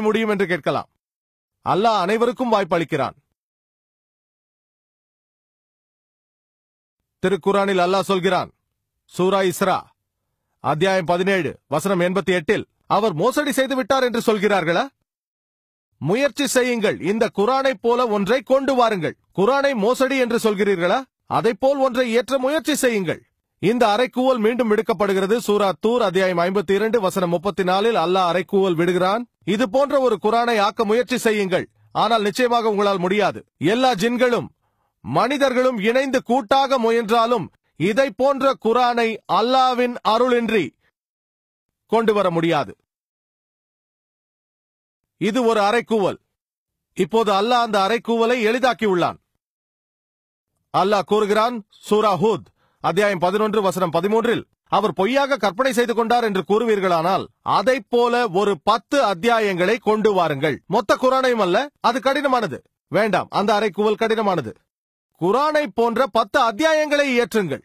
முடியும் என்று கேட்கலாம். அல்லாஹ் அனைவருக்கும் வாய்ப்பளிக்கிறான். திருக்குரானில் அல்லாஹ் சொல்கிறான், சூரா இஸ்ரா அத்தியாயம் 17 வசனம் 88, அவர் மோசடி செய்து விட்டார் என்று சொல்கிறார்களா? முயற்சி செய்யுங்கள், இந்த குரானை போல ஒன்றை கொண்டு வாருங்கள். குரானை மோசடி என்று சொல்கிறீர்களா? அதைப்போல் ஒன்றை ஏற்ற முயற்சி செய்யுங்கள். இந்த அறைக்கூவல் மீண்டும் விடுக்கப்படுகிறது. சூரா தூர் அத்தியாயம் 52 வசனம் 34 அல்லாஹ் அறைக்கூவல் விடுகிறான். இது போன்ற ஒரு குரானை ஆக்க முயற்சி செய்யுங்கள், ஆனால் நிச்சயமாக உங்களால் முடியாது. எல்லா ஜின்களும் மனிதர்களும் இணைந்து கூட்டாக முயன்றாலும் இதை போன்ற குரானை அல்லாஹ்வின் அருளின்றி கொண்டு வர முடியாது. இது ஒரு அறைக்கூவல். இப்போது அல்லாஹ் அந்த அறைக்கூவலை எளிதாக்கியுள்ளான். அல்லாஹ் கூறுகிறான், சூரா ஹூத் அத்தியாயம் 11 வசனம் 13, அவர் பொய்யாக கற்பனை செய்து கொண்டார் என்று கூறுவீர்களானால் அதைப் போல ஒரு 10 அத்தியாயங்களை கொண்டு வாருங்கள். மொத்த குரானையும் அல்ல, அது கடினமானது. வேண்டாம், அந்த அறைக்கூவல் கடினமானது. குரானை போன்ற 10 அத்தியாயங்களை இயற்றுங்கள்.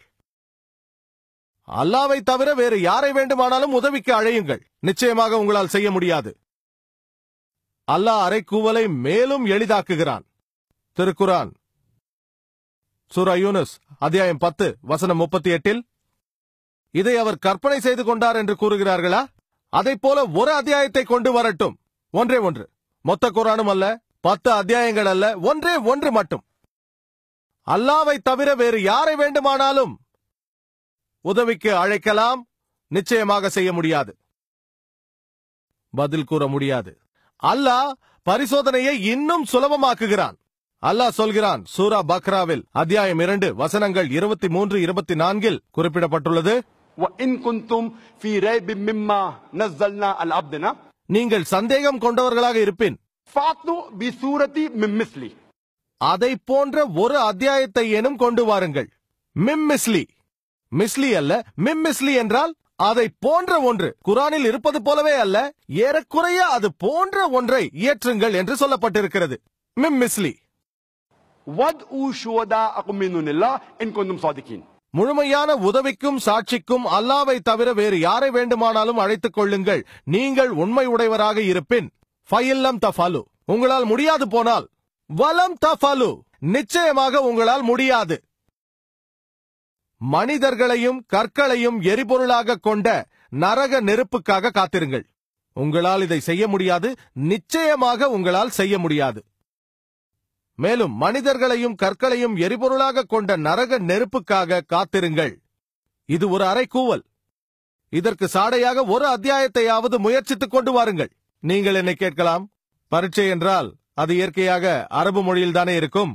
அல்லாஹ்வை தவிர வேறு யாரை வேண்டுமானாலும் உதவிக்கு அழையுங்கள். நிச்சயமாக உங்களால் செய்ய முடியாது. அல்லாஹ் அறைக்கூவலை மேலும் எளிதாக்குகிறான். திருக்குரான் சூரா யூனுஸ் அத்தியாயம் 10 வசனம் 38, இதை அவர் கற்பனை செய்து கொண்டார் என்று கூறுகிறார்களா? அதைப் போல ஒரு அத்தியாயத்தை கொண்டு வரட்டும். ஒன்றே ஒன்று. மொத்த குரானும் அல்ல, 10 அத்தியாயங்கள் அல்ல, ஒன்றே ஒன்று மட்டும். அல்லாஹ்வை தவிர வேறு யாரை வேண்டுமானாலும் உதவிக்கு அழைக்கலாம். நிச்சயமாக செய்ய முடியாது. பதில் கூற முடியாது. அல்லாஹ் பரிசோதனையை இன்னும் சுலபமாக்குகிறான். அல்லாஹ் சொல்கிறான், சூரா பக்ராவில் அத்தியாயம் 2 வசனங்கள் 23, 24 குறிப்பிடப்பட்டுள்ளது, நீங்கள் சந்தேகம் கொண்டவர்களாக இருப்பின் அதை போன்ற ஒரு அத்தியாயத்தை எனும் கொண்டு வாருங்கள். மிம்மிஸ்லி, மிஸ்லி அல்ல, மிம்மிஸ்லி என்றால் அதை போன்ற ஒன்று. குரானில் இருப்பது போலவே அல்ல, ஏறக்குறைய அது போன்ற ஒன்றை இயற்றுங்கள் என்று சொல்லப்பட்டிருக்கிறது. மிம்மிஸ்லி. முழுமையான உதவிக்கும் சாட்சிக்கும் அல்லாஹ்வை தவிர வேறு யாரை வேண்டுமானாலும் அழைத்துக் கொள்ளுங்கள், நீங்கள் உண்மை உடையவராக இருப்பின். ஃபைல்லம் தஃபலு, உங்களால் முடியாது போனால், வலம் தஃபலு, நிச்சயமாக உங்களால் முடியாது. மனிதர்களையும் கற்களையும் எரிபொருளாக கொண்ட நரக நெருப்புக்காக காத்திருங்கள். உங்களால் இதை செய்ய முடியாது. நிச்சயமாக உங்களால் செய்ய முடியாது. மேலும் மனிதர்களையும் கற்களையும் எரிபொருளாக கொண்ட நரக நெருப்புக்காக காத்திருங்கள். இது ஒரு அறைக்கூவல். இதற்கு சாடையாக ஒரு அத்தியாயத்தையாவது முயற்சித்துக் கொண்டு வாருங்கள். நீங்கள் என்னை கேட்கலாம், பரீட்சை என்றால் அது இயற்கையாக அரபு மொழியில் தானே இருக்கும்.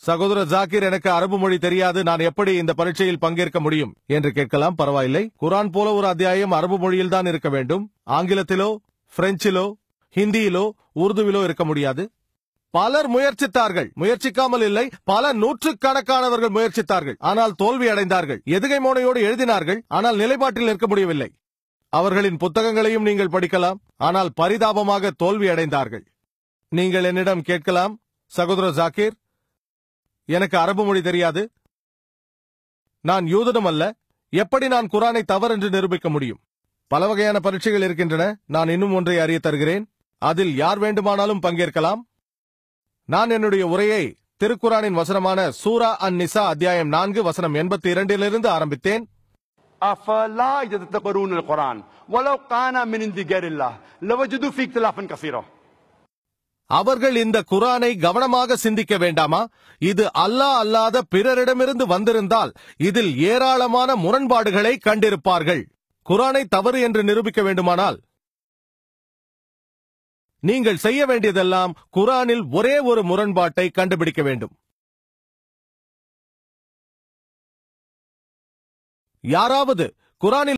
சகோதரர் ஜாகிர், எனக்கு அரபு மொழி தெரியாது, நான் எப்படி இந்த பரீட்சையில் பங்கேற்க முடியும் என்று கேட்கலாம். பரவாயில்லை, குரான் போல ஒரு அத்தியாயம் அரபு மொழியில் தான் இருக்க வேண்டும். ஆங்கிலத்திலோ, பிரெஞ்சிலோ, ஹிந்தியிலோ, உருதுவிலோ இருக்க முடியாது. பலர் முயற்சித்தார்கள், முயற்சிக்காமல் இல்லை. பல நூற்றுக்கணக்கானவர்கள் முயற்சித்தார்கள், ஆனால் தோல்வி அடைந்தார்கள். எதுகை மோனையோடு எழுதினார்கள், ஆனால் நிலைப்பாட்டில் நிற்க முடியவில்லை. அவர்களின் புத்தகங்களையும் நீங்கள் படிக்கலாம், ஆனால் பரிதாபமாக தோல்வி அடைந்தார்கள். நீங்கள் என்னிடம் கேட்கலாம், சகோதரர் ஜாகிர், எனக்கு அரபு மொழி தெரியாது, நான் யூதனும் அல்ல, எப்படி நான் குரானை தவறென்று நிரூபிக்க முடியும்? பல வகையான பரீட்சைகள் இருக்கின்றன. நான் இன்னும் ஒன்றை அறிய தருகிறேன், அதில் யார் வேண்டுமானாலும் பங்கேற்கலாம். நான் என்னுடைய உரையை திருக்குரானின் வசனமான சூரா அன் நிசா அத்தியாயம் 4 வசனம் 82 ஆரம்பித்தேன். அவர்கள் இந்த குரானை கவனமாக சிந்திக்க வேண்டாமா? இது அல்லாஹ் அல்லாத பிறரிடமிருந்து வந்திருந்தால் இதில் ஏராளமான முரண்பாடுகளை கண்டிருப்பார்கள். குரானை தவறு என்று நிரூபிக்க வேண்டுமானால் நீங்கள் செய்ய வேண்டியதெல்லாம் குரானில் ஒரே ஒரு முரண்பாட்டை கண்டுபிடிக்க வேண்டும். யாராவது குரானில்